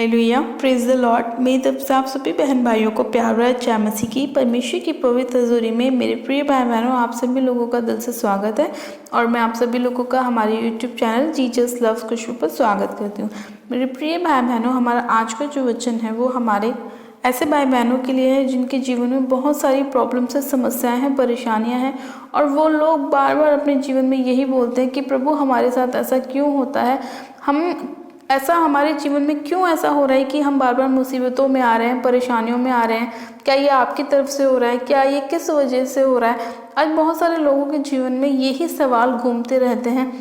Hallelujah, praise the Lord. मेरी तरफ से आप सभी बहन भाइयों को प्यार भरा जय मसीह की परमेश्वर की पवित्र हजूरी में मेरे प्रिय भाई बहनों, आप सभी लोगों का दिल से स्वागत है। और मैं आप सभी लोगों का हमारे यूट्यूब चैनल जीसस लव्स खुशबू पर स्वागत करती हूँ। मेरे प्रिय भाई बहनों, हमारा आज का जो वचन है वो हमारे ऐसे भाई बहनों के लिए है जिनके जीवन में बहुत सारी प्रॉब्लम्स है, समस्याएं हैं, परेशानियां हैं, और वो लोग बार बार अपने जीवन में यही बोलते हैं कि प्रभु हमारे साथ ऐसा क्यों होता है, ऐसा हमारे जीवन में क्यों ऐसा हो रहा है कि हम बार बार मुसीबतों में आ रहे हैं, परेशानियों में आ रहे हैं। क्या ये आपकी तरफ से हो रहा है? क्या ये किस वजह से हो रहा है? आज बहुत सारे लोगों के जीवन में यही सवाल घूमते रहते हैं।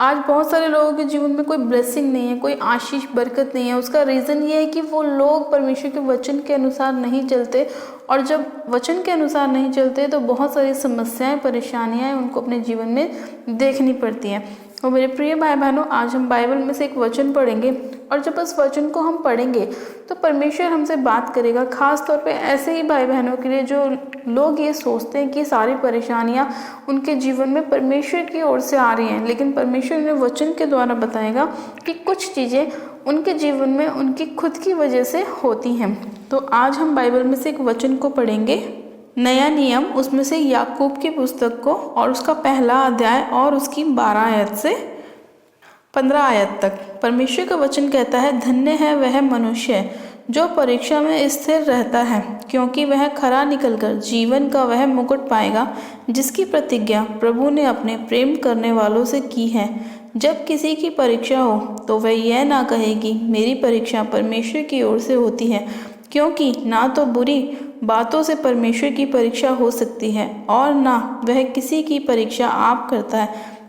आज बहुत सारे लोगों के जीवन में कोई ब्लेसिंग नहीं है, कोई आशीष बरकत नहीं है। उसका रीज़न ये है कि वो लोग परमेश्वर के वचन के अनुसार नहीं चलते, और जब वचन के अनुसार नहीं चलते तो बहुत सारी समस्याएं, परेशानियां उनको अपने जीवन में देखनी पड़ती हैं। और मेरे प्रिय भाई बहनों, आज हम बाइबल में से एक वचन पढ़ेंगे, और जब उस वचन को हम पढ़ेंगे तो परमेश्वर हमसे बात करेगा। खास तौर पे ऐसे ही भाई बहनों के लिए जो लोग ये सोचते हैं कि सारी परेशानियां उनके जीवन में परमेश्वर की ओर से आ रही हैं, लेकिन परमेश्वर उन्हें वचन के द्वारा बताएगा कि कुछ चीज़ें उनके जीवन में उनकी खुद की वजह से होती हैं। तो आज हम बाइबल में से एक वचन को पढ़ेंगे, नया नियम, उसमें से याकूब की पुस्तक को, और उसका पहला अध्याय और उसकी 12 आयत से 15 आयत तक। परमेश्वर का वचन कहता है, धन्य है वह मनुष्य जो परीक्षा में स्थिर रहता है, क्योंकि वह खरा निकलकर जीवन का वह मुकुट पाएगा जिसकी प्रतिज्ञा प्रभु ने अपने प्रेम करने वालों से की है। जब किसी की परीक्षा हो तो वह यह ना कहे कि मेरी परीक्षा परमेश्वर की ओर से होती है, क्योंकि ना तो बुरी बातों से परमेश्वर की परीक्षा हो सकती है और ना वह किसी की परीक्षा आप करता है,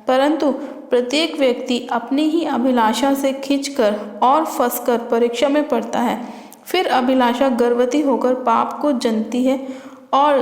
परंतु प्रत्येक व्यक्ति अपनी ही अभिलाषा से खींचकर और फंसकर परीक्षा में पड़ता है। फिर अभिलाषा गर्भवती होकर पाप को जन्मती है, और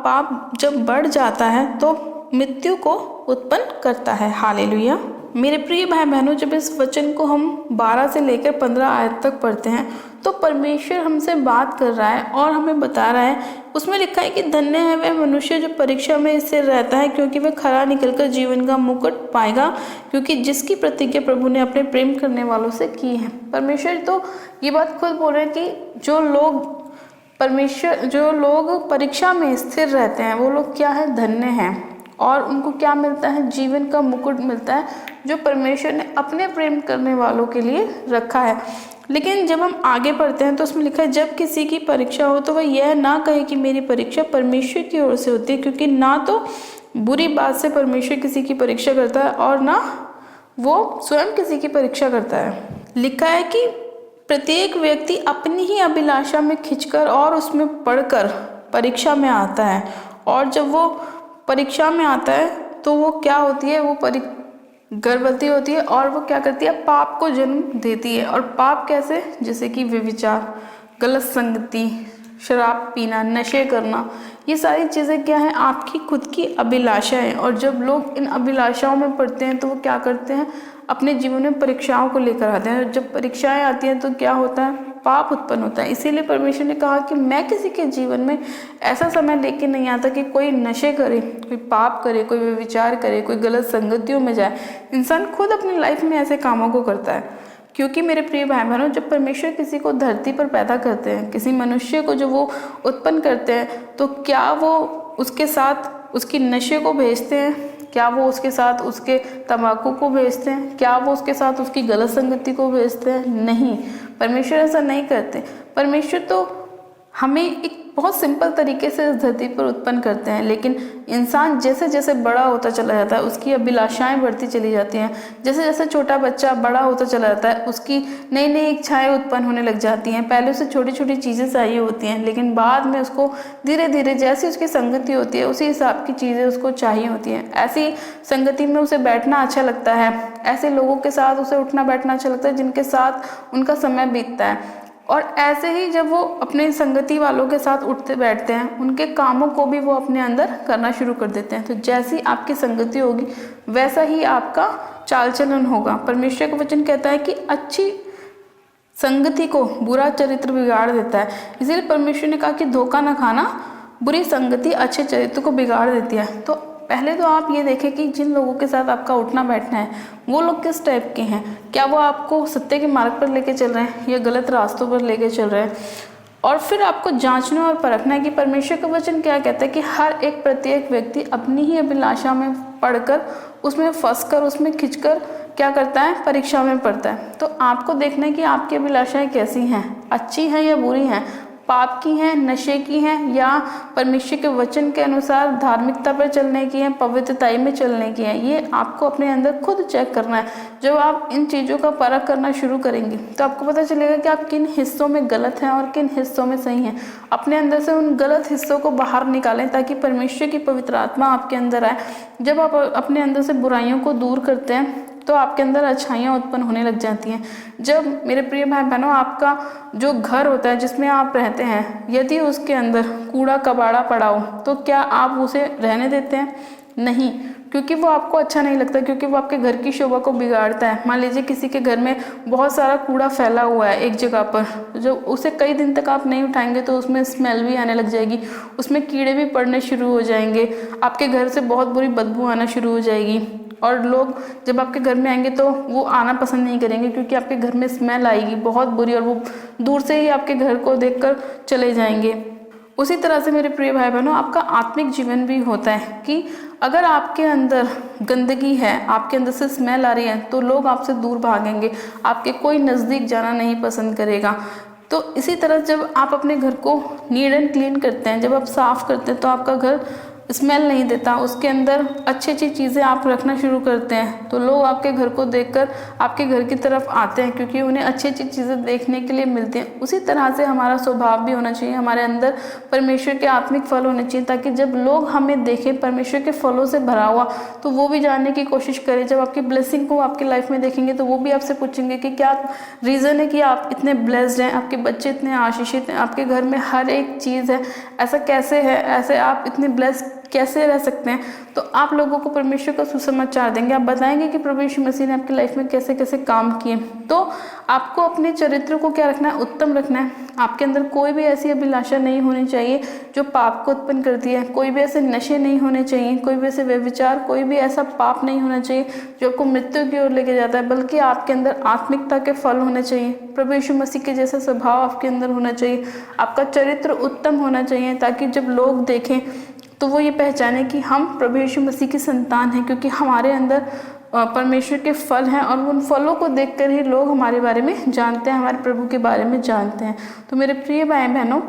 पाप जब बढ़ जाता है तो मृत्यु को उत्पन्न करता है। हालेलुया। मेरे प्रिय भाई बहनों, जब इस वचन को हम 12 से लेकर 15 आयत तक पढ़ते हैं तो परमेश्वर हमसे बात कर रहा है और हमें बता रहा है। उसमें लिखा है कि धन्य है वह मनुष्य जो परीक्षा में स्थिर रहता है, क्योंकि वह खरा निकलकर जीवन का मुकुट पाएगा, क्योंकि जिसकी प्रतिज्ञा प्रभु ने अपने प्रेम करने वालों से की है। परमेश्वर तो ये बात खुद बोल रहे हैं कि जो लोग परीक्षा में स्थिर रहते हैं वो लोग क्या है, धन्य हैं, और उनको क्या मिलता है, जीवन का मुकुट मिलता है जो परमेश्वर ने अपने प्रेम करने वालों के लिए रखा है। लेकिन जब हम आगे पढ़ते हैं तो उसमें लिखा है, जब किसी की परीक्षा हो तो वह यह ना कहे कि मेरी परीक्षा परमेश्वर की ओर से होती है, क्योंकि ना तो बुरी बात से परमेश्वर किसी की परीक्षा करता है और ना वो स्वयं किसी की परीक्षा करता है। लिखा है कि प्रत्येक व्यक्ति अपनी ही अभिलाषा में खिंचकर और उसमें पढ़कर परीक्षा में आता है, और जब वो परीक्षा में आता है तो वो क्या होती है, वो गर्भवती होती है, और वो क्या करती है, पाप को जन्म देती है। और पाप कैसे? जैसे कि व्यभिचार, गलत संगति, शराब पीना, नशे करना, ये सारी चीज़ें क्या है, आपकी खुद की अभिलाषाएं। और जब लोग इन अभिलाषाओं में पड़ते हैं तो वो क्या करते हैं, अपने जीवन में परीक्षाओं को लेकर आते हैं। जब परीक्षाएं आती हैं तो क्या होता है, पाप उत्पन्न होता है। इसीलिए परमेश्वर ने कहा कि मैं किसी के जीवन में ऐसा समय लेके नहीं आता कि कोई नशे करे, कोई पाप करे, कोई व्यभिचार करे, कोई गलत संगतियों में जाए। इंसान खुद अपनी लाइफ में ऐसे कामों को करता है। क्योंकि मेरे प्रिय भाई बहनों, जब परमेश्वर किसी को धरती पर पैदा करते हैं, किसी मनुष्य को जो वो उत्पन्न करते हैं, तो क्या वो उसके साथ उसकी नशे को भेजते हैं? क्या वो उसके साथ उसके तंबाकू को भेजते हैं? क्या वो उसके साथ उसकी गलत संगति को भेजते हैं? नहीं, परमेश्वर ऐसा नहीं करते। परमेश्वर तो हमें एक बहुत सिंपल तरीके से इस धरती पर उत्पन्न करते हैं, लेकिन इंसान जैसे जैसे बड़ा होता चला जाता है उसकी अभिलाषाएं बढ़ती चली जाती हैं। जैसे जैसे छोटा बच्चा बड़ा होता चला जाता है उसकी नई नई इच्छाएं उत्पन्न होने लग जाती हैं। पहले उसे छोटी छोटी चीज़ें चाहिए होती हैं, लेकिन बाद में उसको धीरे धीरे जैसी उसकी संगति होती है उसी हिसाब की चीज़ें उसको चाहिए होती हैं। ऐसी संगति में उसे बैठना अच्छा लगता है, ऐसे लोगों के साथ उसे उठना बैठना अच्छा लगता है जिनके साथ उनका समय बीतता है। और ऐसे ही जब वो अपने संगति वालों के साथ उठते बैठते हैं, उनके कामों को भी वो अपने अंदर करना शुरू कर देते हैं। तो जैसी आपकी संगति होगी वैसा ही आपका चाल चलन होगा। परमेश्वर का वचन कहता है कि अच्छी संगति को बुरा चरित्र बिगाड़ देता है। इसीलिए परमेश्वर ने कहा कि धोखा न खाना, बुरी संगति अच्छे चरित्र को बिगाड़ देती है। तो पहले तो आप ये देखें कि जिन लोगों के साथ आपका उठना बैठना है वो लोग किस टाइप के हैं, क्या वो आपको सत्य के मार्ग पर लेके चल रहे हैं या गलत रास्तों पर लेके चल रहे हैं। और फिर आपको जांचना और परखना है कि परमेश्वर का वचन क्या कहता है कि हर एक प्रत्येक व्यक्ति अपनी ही अभिलाषा में पढ़कर, उसमें फंसकर, उसमें खिंचकर क्या करता है, परीक्षा में पड़ता है। तो आपको देखना है कि आपकी अभिलाषाएं कैसी हैं, अच्छी हैं या बुरी हैं, पाप की हैं, नशे की हैं, या परमेश्वर के वचन के अनुसार धार्मिकता पर चलने की हैं, पवित्रताई में चलने की हैं। ये आपको अपने अंदर खुद चेक करना है। जब आप इन चीज़ों का परख करना शुरू करेंगे तो आपको पता चलेगा कि आप किन हिस्सों में गलत हैं और किन हिस्सों में सही हैं। अपने अंदर से उन गलत हिस्सों को बाहर निकालें ताकि परमेश्वर की पवित्र आत्मा आपके अंदर आए। जब आप अपने अंदर से बुराइयों को दूर करते हैं तो आपके अंदर अच्छाइयाँ उत्पन्न होने लग जाती हैं। जब मेरे प्रिय भाई बहनों, आपका जो घर होता है जिसमें आप रहते हैं, यदि उसके अंदर कूड़ा कबाड़ा पड़ा हो तो क्या आप उसे रहने देते हैं? नहीं, क्योंकि वो आपको अच्छा नहीं लगता, क्योंकि वो आपके घर की शोभा को बिगाड़ता है। मान लीजिए किसी के घर में बहुत सारा कूड़ा फैला हुआ है एक जगह पर, जो उसे कई दिन तक आप नहीं उठाएंगे तो उसमें स्मेल भी आने लग जाएगी, उसमें कीड़े भी पड़ने शुरू हो जाएंगे, आपके घर से बहुत बुरी बदबू आना शुरू हो जाएगी। और लोग जब आपके घर में आएंगे तो वो आना पसंद नहीं करेंगे, क्योंकि आपके घर में स्मेल आएगी बहुत बुरी, और वो दूर से ही आपके घर को देखकर चले जाएंगे। उसी तरह से मेरे प्रिय भाई बहनों, आपका आत्मिक जीवन भी होता है कि अगर आपके अंदर गंदगी है, आपके अंदर से स्मेल आ रही है, तो लोग आपसे दूर भागेंगे, आपके कोई नज़दीक जाना नहीं पसंद करेगा। तो इसी तरह जब आप अपने घर को नीट एंड क्लीन करते हैं, जब आप साफ़ करते हैं, तो आपका घर स्मेल नहीं देता, उसके अंदर अच्छी अच्छी चीज़ें आप रखना शुरू करते हैं, तो लोग आपके घर को देखकर आपके घर की तरफ आते हैं, क्योंकि उन्हें अच्छी अच्छी चीज़ें देखने के लिए मिलती हैं। उसी तरह से हमारा स्वभाव भी होना चाहिए, हमारे अंदर परमेश्वर के आत्मिक फल होने चाहिए, ताकि जब लोग हमें देखें परमेश्वर के फलों से भरा हुआ, तो वो भी जानने की कोशिश करें। जब आपकी ब्लेसिंग को आपकी लाइफ में देखेंगे तो वो भी आपसे पूछेंगे कि क्या रीज़न है कि आप इतने ब्लेस्ड हैं, आपके बच्चे इतने आशीषित हैं, आपके घर में हर एक चीज़ है, ऐसा कैसे है, ऐसे आप इतने ब्लेस्ड कैसे रह सकते हैं। तो आप लोगों को परमेश्वर का सुसमाचार देंगे, आप बताएंगे कि प्रभु यीशु मसीह ने आपकी लाइफ में कैसे कैसे काम किए। तो आपको अपने चरित्र को क्या रखना है, उत्तम रखना है। आपके अंदर कोई भी ऐसी अभिलाषा नहीं होनी चाहिए जो पाप को उत्पन्न करती है, कोई भी ऐसे नशे नहीं होने चाहिए, कोई भी ऐसे व्यभिचार, कोई भी ऐसा पाप नहीं होना चाहिए जो आपको मृत्यु की ओर लेके जाता है, बल्कि आपके अंदर आत्मिकता के फल होने चाहिए। प्रभु यीशु मसीह के जैसा स्वभाव आपके अंदर होना चाहिए, आपका चरित्र उत्तम होना चाहिए, ताकि जब लोग देखें तो वो ये पहचाने कि हम प्रभु यीशु मसीह की संतान हैं, क्योंकि हमारे अंदर परमेश्वर के फल हैं, और उन फलों को देखकर ही लोग हमारे बारे में जानते हैं, हमारे प्रभु के बारे में जानते हैं। तो मेरे प्रिय भाई बहनों,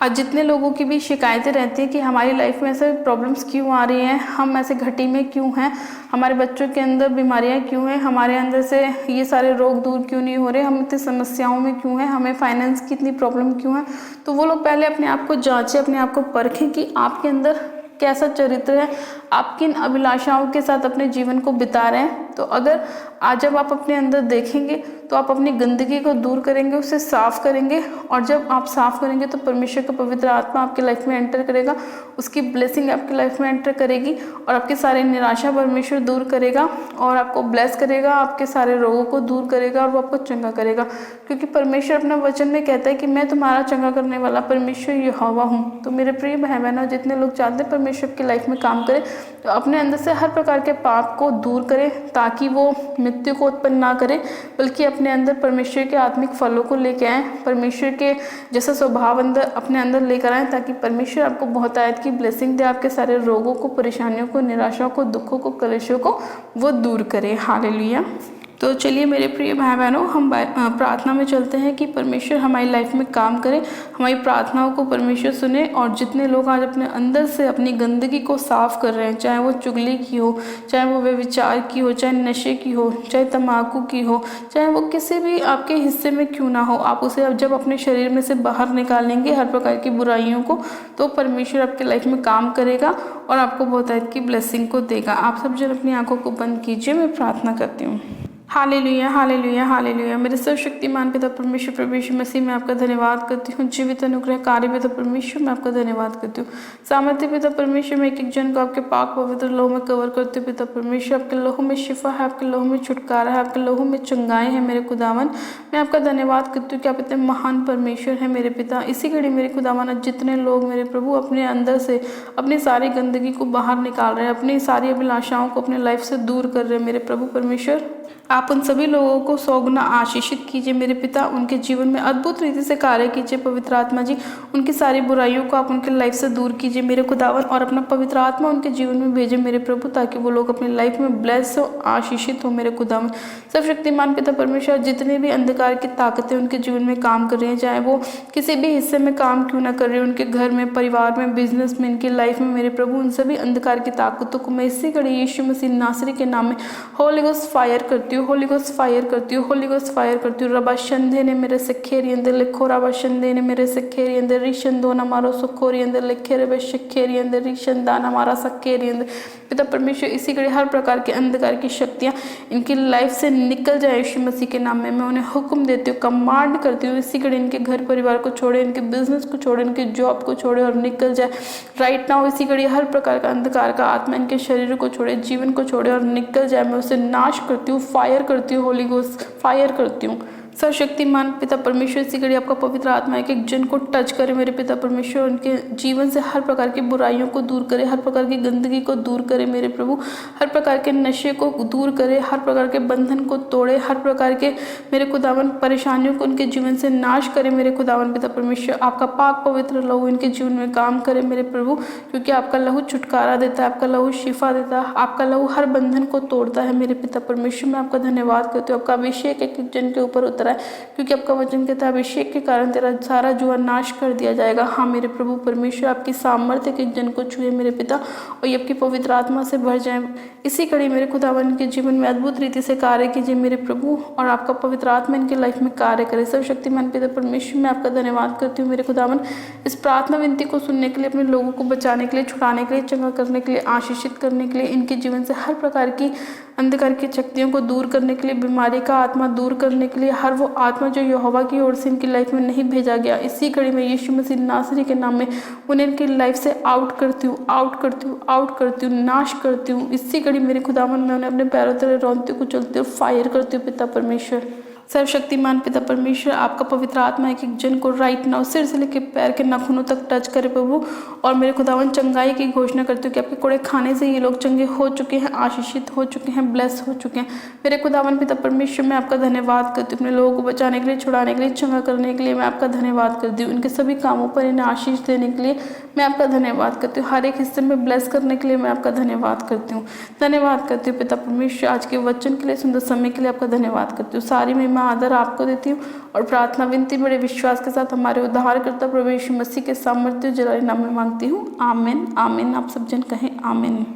आज जितने लोगों की भी शिकायतें रहती हैं कि हमारी लाइफ में ऐसे प्रॉब्लम्स क्यों आ रही हैं, हम ऐसे घटी में क्यों हैं, हमारे बच्चों के अंदर बीमारियां क्यों हैं, हमारे अंदर से ये सारे रोग दूर क्यों नहीं हो रहे, हम इतनी समस्याओं में क्यों हैं, हमें फाइनेंस की इतनी प्रॉब्लम क्यों है, तो वो लोग पहले अपने आप को जांचें, अपने आप को परखें कि आपके अंदर कैसा चरित्र है, आप किन अभिलाषाओं के साथ अपने जीवन को बिता रहे हैं। तो अगर आज जब आप अपने अंदर देखेंगे तो आप अपनी गंदगी को दूर करेंगे, उसे साफ करेंगे, और जब आप साफ करेंगे तो परमेश्वर का पवित्र आत्मा आपकी लाइफ में एंटर करेगा, उसकी ब्लेसिंग आपकी लाइफ में एंटर करेगी, और आपके सारे निराशा परमेश्वर दूर करेगा और आपको ब्लेस करेगा, आपके सारे रोगों को दूर करेगा और वो आपको चंगा करेगा। क्योंकि परमेश्वर अपने वचन में कहता है कि मैं तुम्हारा चंगा करने वाला परमेश्वर यहोवा हूँ। तो मेरे प्रिय भाई बहनों, जितने लोग चाहते हैं परमेश्वर की लाइफ में काम करें, तो अपने अंदर से हर प्रकार के पाप को दूर करें, ताकि वो मृत्यु को उत्पन्न ना करें, बल्कि अपने अंदर परमेश्वर के आत्मिक फलों को लेकर आएँ, परमेश्वर के जैसा स्वभाव अंदर अपने अंदर लेकर आएँ, ताकि परमेश्वर आपको बहुत आयत की ब्लेसिंग दे, आपके सारे रोगों को, परेशानियों को, निराशाओं को, दुखों को, कलेशों को वो दूर करे। हालेलुया। तो चलिए मेरे प्रिय भाई बहनों, हम प्रार्थना में चलते हैं कि परमेश्वर हमारी लाइफ में काम करे, हमारी प्रार्थनाओं को परमेश्वर सुने। और जितने लोग आज अपने अंदर से अपनी गंदगी को साफ कर रहे हैं, चाहे वो चुगली की हो, चाहे वो व्यभिचार की हो, चाहे नशे की हो, चाहे तम्बाकू की हो, चाहे वो किसी भी आपके हिस्से में क्यों ना हो, आप उसे जब अपने शरीर में से बाहर निकालेंगे हर प्रकार की बुराइयों को, तो परमेश्वर आपके लाइफ में काम करेगा और आपको बहुत की ब्लेसिंग को देगा। आप सब जन अपनी आंखों को बंद कीजिए, मैं प्रार्थना करती हूँ। Hallelujah, hallelujah, hallelujah. मेरे सर्वशक्तिमान पिता परमेश्वर प्रभु यीशु मसीह में आपका धन्यवाद करती हूँ। जीवित अनुग्रह कार्य पिता परमेश्वर मैं आपका धन्यवाद करती हूँ। सामर्थ्य पिता परमेश्वर में एक एक जन को आपके पाक पवित्र लहू में कवर करती हूँ। पिता परमेश्वर आपके लहू में शिफा है, आपके लहू में छुटकारा है, आपके लहू में चंगाई है। मेरे खुदावन मैं आपका धन्यवाद करती हूँ कि आप इतने महान परमेश्वर हैं मेरे पिता। इसी घड़ी मेरे खुदावन जितने लोग मेरे प्रभु अपने अंदर से अपनी सारी गंदगी को बाहर निकाल रहे हैं, अपनी सारी अभिलाषाओं को अपने लाइफ से दूर कर रहे हैं मेरे प्रभु परमेश्वर, आप उन सभी लोगों को 100 गुना आशीषित कीजिए मेरे पिता। उनके जीवन में अद्भुत रीति से कार्य कीजिए पवित्र आत्मा जी। उनकी सारी बुराइयों को आप उनके लाइफ से दूर कीजिए मेरे खुदावन, और अपना पवित्र आत्मा उनके जीवन में भेजे मेरे प्रभु, ताकि वो लोग अपनी लाइफ में ब्लेस हो, आशीषित हो मेरे खुदावन। सब शक्तिमान पिता परमेश्वर जितने भी अंधकार की ताकतें उनके जीवन में काम कर रही हैं, चाहे वो किसी भी हिस्से में काम क्यों ना कर रहे हो, उनके घर में, परिवार में, बिजनेस में, इनकी लाइफ में मेरे प्रभु, उन सभी अंधकार की ताकतों को मैं इसी घड़ी यीशु मसीह नासरी के नाम में होली गोस्ट फायर करती हूँ, होली गोस्ट फायर करती हूँ, होली गोस्ट फायर करती हूँ। रबा शंदे ने मेरे से खेरी अंदर लिखो, रबा शंदे ने मेरे से खेरी अंदर रीशन दो ना मारो सुखोरी अंदर लिखे रबे शिखेरी अंदर रीशन दाना मारा सखेरी अंदर। पिता परमेश्वर इसी घड़ी हर प्रकार के अंधकार की शक्तियाँ इनकी लाइफ से निकल जाए यीशु मसीह के नाम में। मैं उन्हें हुक्म देती हूँ, कमांड करती हूँ, इसी घड़ी इनके घर परिवार को छोड़े, इनके बिजनेस को छोड़े, इनके जॉब को छोड़े और निकल जाए राइट नाउ। इसी घड़ी हर प्रकार का अंधकार का आत्मा इनके शरीर को छोड़े, जीवन को छोड़े और निकल जाए। मैं उसे नाश करती हूँ, फायर करती हूँ, होली गोस्ट फायर करती हूँ। सर्वशक्तिमान पिता परमेश्वर इसी घड़ी आपका पवित्र आत्मा एक एक जन को टच करे मेरे पिता परमेश्वर, उनके जीवन से हर प्रकार की बुराइयों को दूर करे, हर प्रकार की गंदगी को दूर करे मेरे प्रभु, हर प्रकार के नशे को दूर करे, हर प्रकार के बंधन को तोड़े, हर प्रकार के मेरे खुदावन परेशानियों को उनके जीवन से नाश करे मेरे खुदावन पिता परमेश्वर। आपका पाक पवित्र लहू इनके जीवन में काम करे मेरे प्रभु, क्योंकि आपका लहू छुटकारा देता है, आपका लहू शिफा देता है, आपका लहू हर बंधन को तोड़ता है मेरे पिता परमेश्वर। मैं आपका धन्यवाद करती हूँ। आपका अभिषेक एक एक जन के ऊपर उतरा है, क्योंकि आपका वचन कहता है अभिषेक के कारण तेरा सारा जुआ नाश कर दिया जाएगा। हाँ मेरे प्रभु परमेश्वर आपकी सामर्थ्य के जन को छुए मेरे पिता, और ये आपकी पवित्र आत्मा से भर जाए। इसी कड़ी मेरे खुदावन के जीवन में अद्भुत रीति से कार्य कीजिए मेरे प्रभु, और आपका पवित्र आत्मा इनके लाइफ में कार्य करे। सर्वशक्तिमान पिता परमेश्वर मैं आपका धन्यवाद करती हूँ मेरे खुदावन, इस प्रार्थना विनती को सुनने के लिए, अपने लोगों को बचाने के लिए, छुड़ाने के लिए, चंगा करने के लिए, आशीषित करने के लिए, इनके जीवन से हर प्रकार की अंधकार की शक्तियों को दूर करने के लिए, बीमारी का आत्मा दूर करने के लिए, हर वो आत्मा जो यहोवा की ओर से इनकी लाइफ में नहीं भेजा गया, इसी घड़ी में यीशु मसीह नासरी के नाम में उन्हें इनकी लाइफ से आउट करती हूँ, आउट करती हूँ, आउट करती हूँ, नाश करती हूँ। इसी घड़ी मेरे खुदावन में उन्हें अपने पैरों तले रौंदते को चलते हुए फायर करती हूँ पिता परमेश्वर। सर्वशक्तिमान पिता परमेश्वर आपका पवित्र आत्मा एक एक जन को राइट नाउ सिर से लेकर पैर के नाखूनों तक टच करे प्रभु, और मेरे खुदावन चंगाई की घोषणा करती हूँ कि आपके कोड़े खाने से ये लोग चंगे हो चुके हैं, आशीषित हो चुके हैं, ब्लेस हो चुके हैं। मेरे खुदावन पिता परमेश्वर मैं आपका धन्यवाद करती हूँ, अपने लोगों को बचाने के लिए, छुड़ाने के लिए, चंगा करने के लिए मैं आपका धन्यवाद करती हूँ। इनके सभी कामों पर इन्हें आशीष देने के लिए मैं आपका धन्यवाद करती हूँ। हर एक हिस्से में ब्लेस करने के लिए मैं आपका धन्यवाद करती हूँ, धन्यवाद करती हूँ पिता परमेश्वर। आज के वचन के लिए, सुंदर समय के लिए आपका धन्यवाद करती हूँ। सारी महिमा आदर आपको देती हूँ और प्रार्थना विनती बड़े विश्वास के साथ हमारे उद्धारकर्ता प्रभु यीशु मसीह के सामर्थ्य जलाली नाम में मांगती हूँ, आमीन आमीन। आप सब जन कहें आमीन।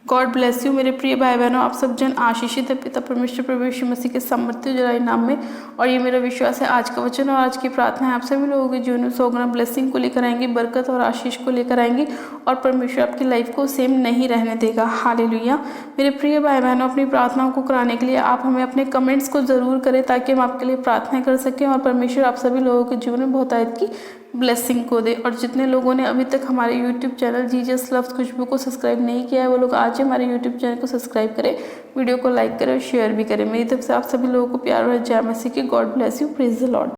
गॉड ब्लेस यू मेरे प्रिय भाई बहनों, आप सब जन आशीषित है पिता परमेश्वर प्रभु यीशु मसीह के सामर्थ्य जलाली नाम में। और ये मेरा विश्वास है आज का वचन और आज की प्रार्थना है आप सभी लोगों के जीवन में 100 गुना ब्लेसिंग को लेकर आएंगी, बरकत और आशीष को लेकर आएंगी, और परमेश्वर आपकी लाइफ को सेम नहीं रहने देगा। हालेलुया। मेरे प्रिय भाई बहनों, अपनी प्रार्थनाओं को कराने के लिए आप हमें अपने कमेंट्स को ज़रूर करें, ताकि हम आपके लिए प्रार्थना कर सकें और परमेश्वर आप सभी लोगों के जीवन में बहुत आयत की ब्लेसिंग को दे। और जितने लोगों ने अभी तक हमारे YouTube चैनल जीजस लव्स खुशबू को सब्सक्राइब नहीं किया है, वो लोग आज ही हमारे YouTube चैनल को सब्सक्राइब करें, वीडियो को लाइक करें और शेयर भी करें। मेरी तरफ से आप सभी लोगों को प्यार और जय मसीह की। God bless you, praise the Lord.